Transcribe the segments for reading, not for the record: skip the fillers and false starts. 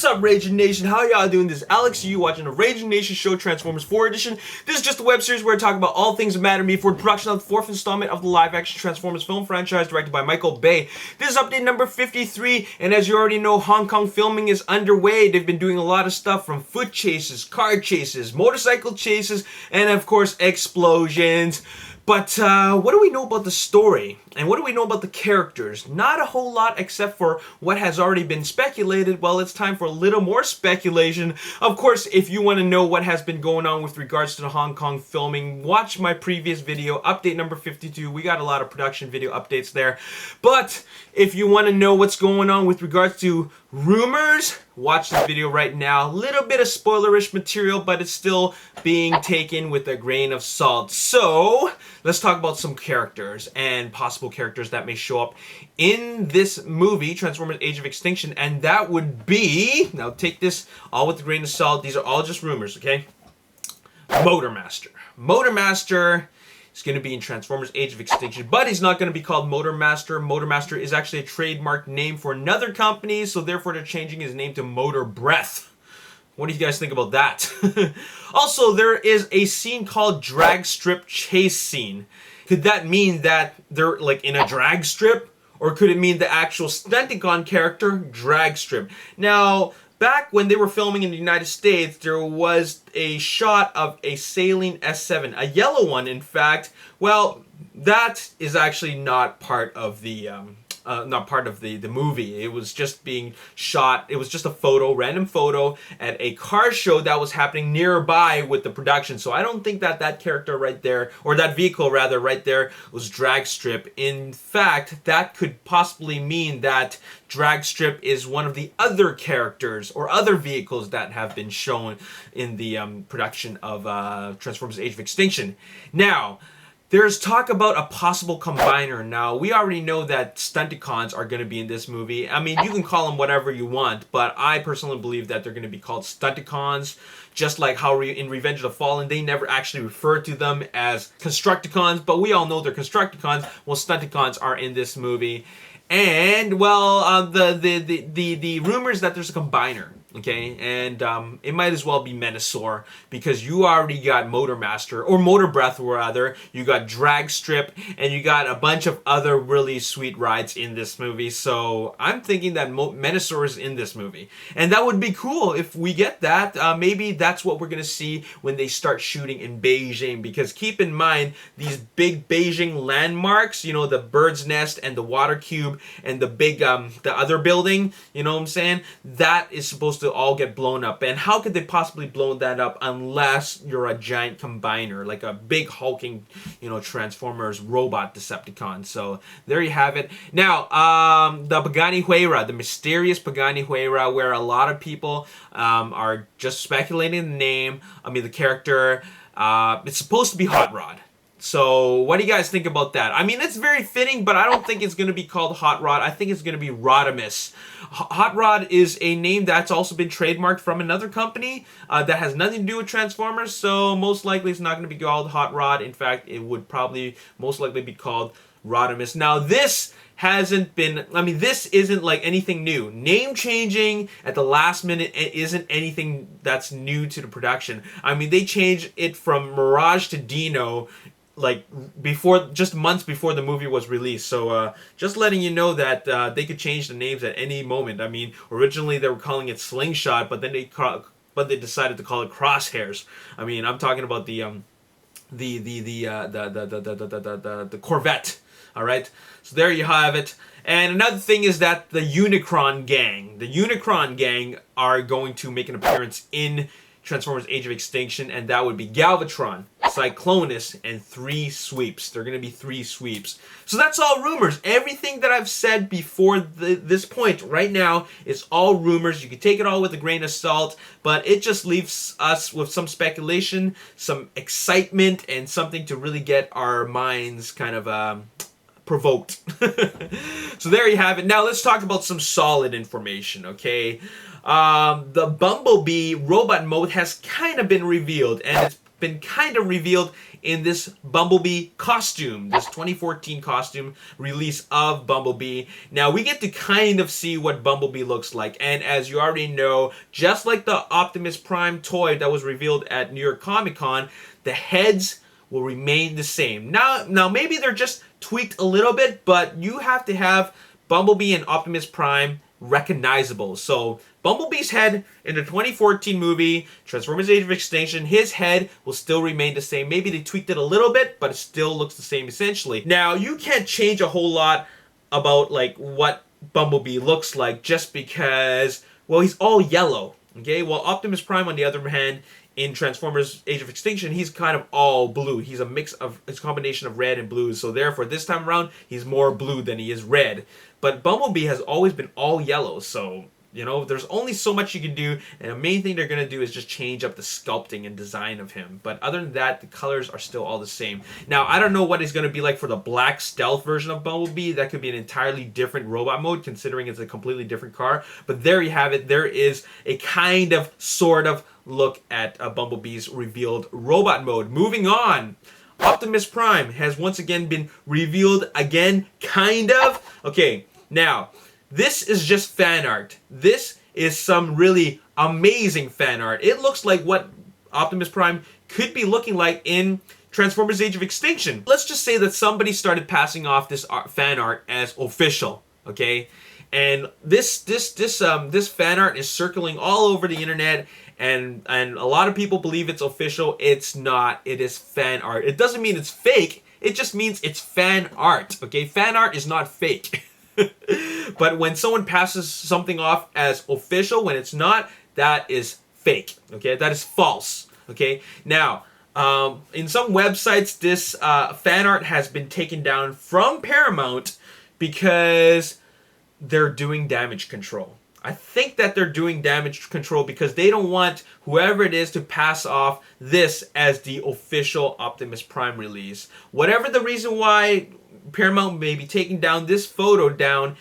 up, Ragin Nation? How y'all doing? This is Alex, you watching the Ragin Nation show Transformers 4 edition. This is just a web series where I talk about all things that matter to me for the production of the 4th installment of the live-action Transformers film franchise directed by Michael Bay. This is update number 53, and as you already know, Hong Kong filming is underway. They've been doing a lot of stuff from foot chases, car chases, motorcycle chases, and of course, explosions. But what do we know about the story? And what do we know about the characters? Not a whole lot except for what has already been speculated. Well, it's time for a little more speculation. Of course, if you want to know what has been going on with regards to the Hong Kong filming, watch my previous video, update number 52. We got a lot of production video updates there. But if you want to know what's going on with regards to rumors, watch this video right now. A little bit of spoilerish material, but it's still being taken with a grain of salt. So, let's talk about some characters and possible characters that may show up in this movie, Transformers Age of Extinction, and that would be, now take this all with a grain of salt, these are all just rumors, okay? Motormaster. Motormaster is going to be in Transformers Age of Extinction, but he's not going to be called Motormaster. Motormaster is actually a trademark name for another company, so therefore they're changing his name to Motor Breath. What do you guys think about that? Also, there is a scene called Drag Strip Chase Scene. Could that mean that they're like in a drag strip? Or could it mean the actual Stunticon character, Drag Strip? Now, back when they were filming in the United States, there was a shot of a sailing S7, a yellow one, in fact. Well, that is actually not part of the the movie. It was just being shot. It was just a photo, random photo at a car show that was happening nearby with the production. So I don't think that that character right there, or that vehicle rather right there, was Drag Strip. In fact, that could possibly mean that Drag Strip is one of the other characters or other vehicles that have been shown in the production of Transformers Age of Extinction. Now, there's talk about a possible combiner. Now, we already know that Stunticons are going to be in this movie. I mean, you can call them whatever you want, but I personally believe that they're going to be called Stunticons, just like how in Revenge of the Fallen, they never actually refer to them as Constructicons, but we all know they're Constructicons. Well, Stunticons are in this movie. And, well, the rumors that there's a combiner. Okay, and it might as well be Menasor, because you already got Motormaster, or Motor Breath rather, you got Drag Strip, and you got a bunch of other really sweet rides in this movie, so I'm thinking that Menasor is in this movie. And that would be cool if we get that. Maybe that's what we're going to see when they start shooting in Beijing, because keep in mind, these big Beijing landmarks, you know, the Bird's Nest and the Water Cube and the big, the other building, you know what I'm saying? That is supposed to all get blown up. And how could they possibly blow that up unless you're a giant combiner, like a big hulking, you know, Transformers robot Decepticon? So there you have it. Now, the Pagani Huayra, the mysterious Pagani Huayra, where a lot of people are just speculating the name. I mean, the character. It's supposed to be Hot Rod. So, what do you guys think about that? I mean, it's very fitting, but I don't think it's going to be called Hot Rod. I think it's going to be Rodimus. Hot Rod is a name that's also been trademarked from another company that has nothing to do with Transformers, so most likely it's not going to be called Hot Rod. In fact, it would probably most likely be called Rodimus. Now, this hasn't been, I mean, this isn't like anything new. Name changing at the last minute isn't anything that's new to the production. I mean, they changed it from Mirage to Dino like before, just months before the movie was released. So just letting you know that they could change the names at any moment. I mean, originally they were calling it Slingshot, but then they decided to call it Crosshairs. I mean, I'm talking about the Corvette. All right, so there you have it. And another thing is that the Unicron gang are going to make an appearance in Transformers Age of Extinction, and that would be Galvatron, Cyclonus, and 3 sweeps. They're going to be 3 sweeps. So that's all rumors. Everything that I've said before this point right now is all rumors. You can take it all with a grain of salt, but it just leaves us with some speculation, some excitement, and something to really get our minds kind of provoked. So there you have it. Now let's talk about some solid information, okay? The Bumblebee robot mode has kind of been revealed, and it's been kind of revealed in this Bumblebee costume, this 2014 costume release of Bumblebee. Now we get to kind of see what Bumblebee looks like, and as you already know, just like the Optimus Prime toy that was revealed at New York Comic Con, the heads will remain the same. Now maybe they're just tweaked a little bit, but you have to have Bumblebee and Optimus Prime recognizable. So Bumblebee's head in the 2014 movie, Transformers Age of Extinction, his head will still remain the same. Maybe they tweaked it a little bit, but it still looks the same essentially. Now, you can't change a whole lot about like what Bumblebee looks like just because, well, he's all yellow, okay? While Optimus Prime, on the other hand, in Transformers Age of Extinction, he's kind of all blue. He's a mix of, it's a combination of red and blue. So therefore, this time around, he's more blue than he is red. But Bumblebee has always been all yellow. So, you know, there's only so much you can do. And the main thing they're going to do is just change up the sculpting and design of him. But other than that, the colors are still all the same. Now, I don't know what he's going to be like for the black stealth version of Bumblebee. That could be an entirely different robot mode, considering it's a completely different car. But there you have it. There is a kind of, sort of, look at Bumblebee's revealed robot mode. Moving on, Optimus Prime has once again been revealed again, kind of. Okay, now, this is just fan art. This is some really amazing fan art. It looks like what Optimus Prime could be looking like in Transformers Age of Extinction. Let's just say that somebody started passing off this fan art as official, okay? And this fan art is circling all over the internet, and a lot of people believe it's official. It's not. It is fan art. It doesn't mean it's fake. It just means it's fan art, okay? Fan art is not fake. But when someone passes something off as official, when it's not, that is fake, okay? That is false, okay? Now, in some websites, this fan art has been taken down from Paramount because they're doing damage control. I think that they're doing damage control because they don't want whoever it is to pass off this as the official Optimus Prime release. Whatever the reason why Paramount may be taking down this photo down,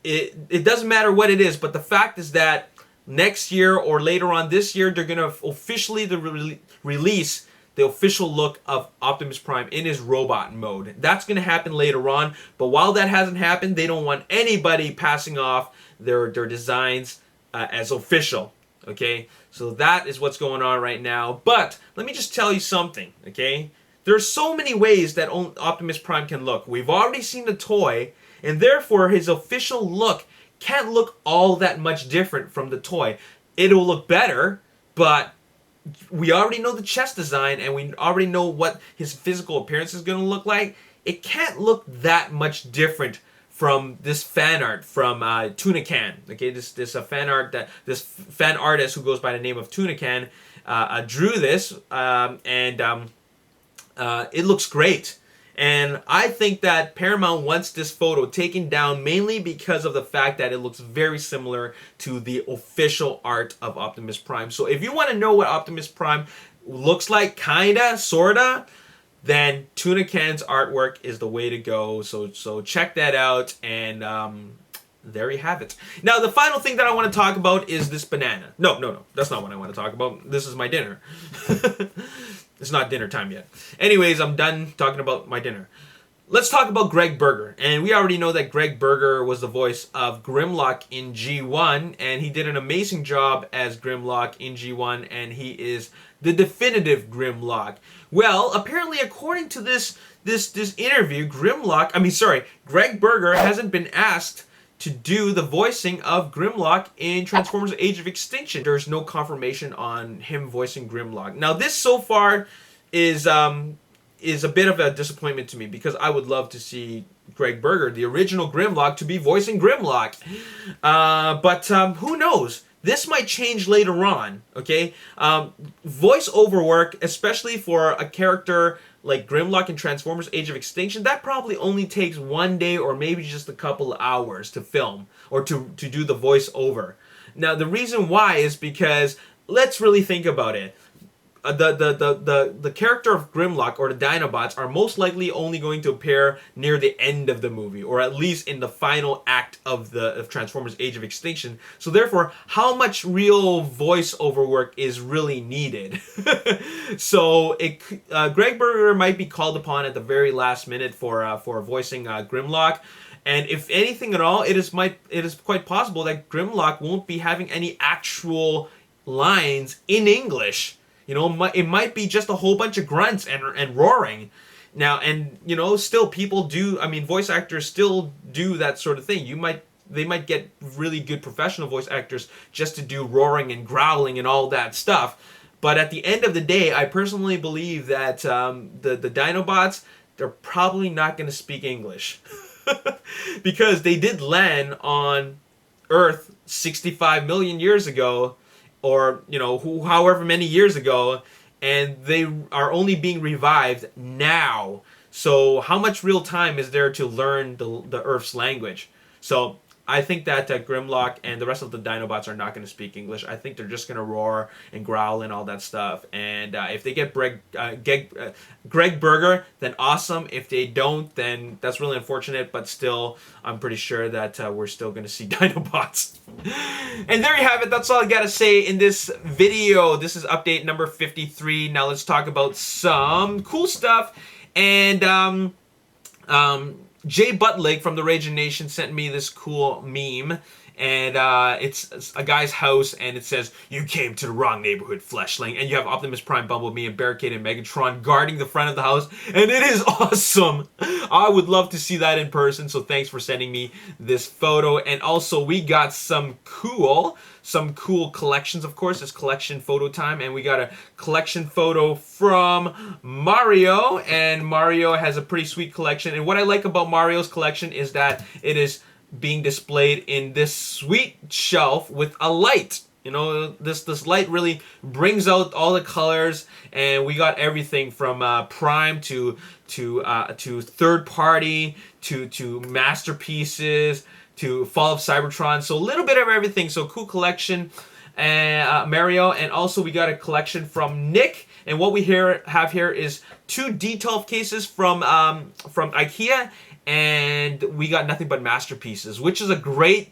it doesn't matter what it is, but the fact is that next year or later on this year, they're going to officially release the official look of Optimus Prime in his robot mode. That's going to happen later on, but while that hasn't happened, they don't want anybody passing off their designs as official, okay? So that is what's going on right now. But let me just tell you something, okay? There's so many ways that Optimus Prime can look. We've already seen the toy, and therefore his official look can't look all that much different from the toy. It'll look better, but we already know the chest design, and we already know what his physical appearance is going to look like. It can't look that much different from this fan art from Tunican. Okay, this fan art that this fan artist who goes by the name of Tunican drew this, and it looks great. And I think that Paramount wants this photo taken down mainly because of the fact that it looks very similar to the official art of Optimus Prime. So if you want to know what Optimus Prime looks like, kinda, sorta, then Tunican's artwork is the way to go. So check that out, and there you have it. Now, the final thing that I want to talk about is this banana. No, that's not what I want to talk about. This is my dinner. It's not dinner time yet. Anyways, I'm done talking about my dinner. Let's talk about Greg Berger. And we already know that Greg Berger was the voice of Grimlock in G1, and he did an amazing job as Grimlock in G1, and he is the definitive Grimlock. Well, apparently, according to this interview, Greg Berger hasn't been asked to do the voicing of Grimlock in Transformers Age of Extinction. There's no confirmation on him voicing Grimlock. Now, this so far is a bit of a disappointment to me because I would love to see Greg Berger, the original Grimlock, to be voicing Grimlock. But who knows? This might change later on, okay? Voiceover work, especially for a character like Grimlock in Transformers Age of Extinction, that probably only takes one day or maybe just a couple of hours to film or to do the voiceover. Now, the reason why is because, let's really think about it. the character of Grimlock or the Dinobots are most likely only going to appear near the end of the movie, or at least in the final act of Transformers Age of Extinction. So therefore, how much real voiceover work is really needed? So Greg Berger might be called upon at the very last minute for voicing Grimlock. And if anything at all, it is quite possible that Grimlock won't be having any actual lines in English. You know, it might be just a whole bunch of grunts and roaring. Now, and you know, still people do. I mean, voice actors still do that sort of thing. They might get really good professional voice actors just to do roaring and growling and all that stuff. But at the end of the day, I personally believe that the Dinobots, they're probably not going to speak English. Because they did land on Earth 65 million years ago, or you know, however many years ago, and they are only being revived now. So how much real time is there to learn the Earth's language? So I think that Grimlock and the rest of the Dinobots are not going to speak English. I think they're just going to roar and growl and all that stuff. And if they get Greg Berger, then awesome. If they don't, then that's really unfortunate. But still, I'm pretty sure that we're still going to see Dinobots. And there you have it. That's all I got to say in this video. This is update number 53. Now let's talk about some cool stuff. And Jay Buttlig from the Ragin Nation sent me this cool meme, and it's a guy's house, and it says, "You came to the wrong neighborhood, Fleshling," and you have Optimus Prime, Bumblebee, and Barricade and Megatron guarding the front of the house, and it is awesome. I would love to see that in person, so thanks for sending me this photo. And also, we got some cool collections, of course. It's collection photo time, and we got a collection photo from Mario, and Mario has a pretty sweet collection. And what I like about Mario's collection is that it is being displayed in this sweet shelf with a light. You know, this light really brings out all the colors, and we got everything from Prime to third party to masterpieces to Fall of Cybertron. So a little bit of everything. So cool collection, Mario. And also we got a collection from Nick. And what we have here is 2 D12 cases from IKEA. And we got nothing but masterpieces, which is a great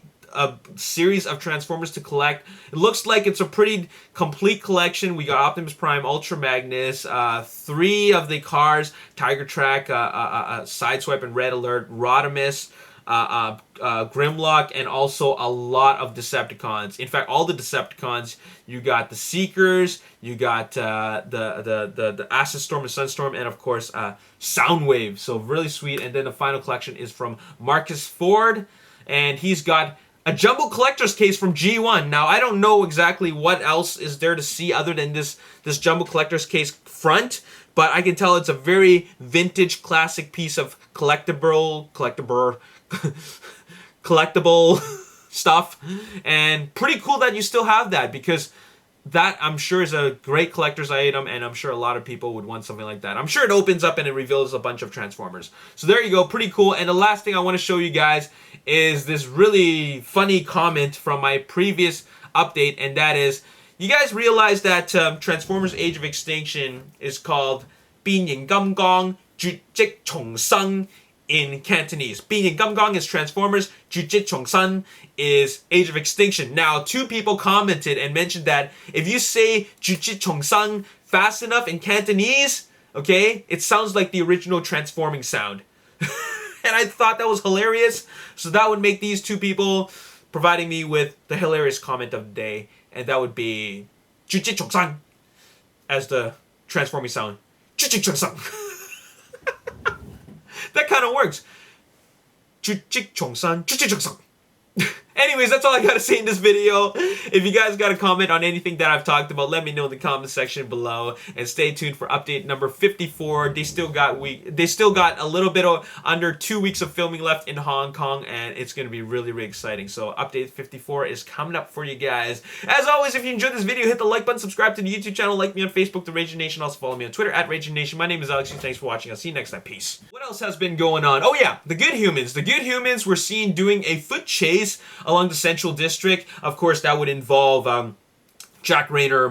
series of Transformers to collect. It looks like it's a pretty complete collection. We got Optimus Prime, Ultra Magnus, 3 of the cars, Tiger Track, Sideswipe and Red Alert, Rodimus, Grimlock, and also a lot of Decepticons. In fact, all the Decepticons. You got the Seekers, you got the Acid Storm and Sunstorm, and of course Soundwave. So really sweet. And then the final collection is from Marcus Ford, and he's got a jumbo collector's case from G1. Now, I don't know exactly what else is there to see other than this jumbo collector's case front, but I can tell it's a very vintage, classic piece of collectible stuff. And pretty cool that you still have that, because that, I'm sure, is a great collector's item, and I'm sure a lot of people would want something like that. I'm sure it opens up and it reveals a bunch of Transformers. So there you go, pretty cool. And the last thing I want to show you guys is this really funny comment from my previous update, and that is, you guys realize that Transformers Age of Extinction is called 變形金剛絕跡重生 in Cantonese. 變形金剛 is Transformers, 絕跡重生 is Age of Extinction. Now, 2 people commented and mentioned that if you say 絕跡重生 fast enough in Cantonese, okay, it sounds like the original transforming sound. And I thought that was hilarious. So that would make these 2 people providing me with the hilarious comment of the day. And that would be 絕跡重生 as the transforming sound. 絕跡重生. That kind of works. 絕跡重生, 絕跡重生. Anyways, that's all I gotta say in this video. If you guys got a comment on anything that I've talked about, let me know in the comment section below. And stay tuned for update number 54. They still got a little bit under 2 weeks of filming left in Hong Kong, and it's gonna be really, really exciting. So update 54 is coming up for you guys. As always, if you enjoyed this video, hit the like button, subscribe to the YouTube channel, like me on Facebook, The Ragin Nation. Also follow me on Twitter at Ragin Nation. My name is Alex. Thanks for watching. I'll see you next time. Peace. What else has been going on? Oh yeah, the Good Humans. The Good Humans were seen doing a foot chase along the Central District. Of course, that would involve Jack Rayner,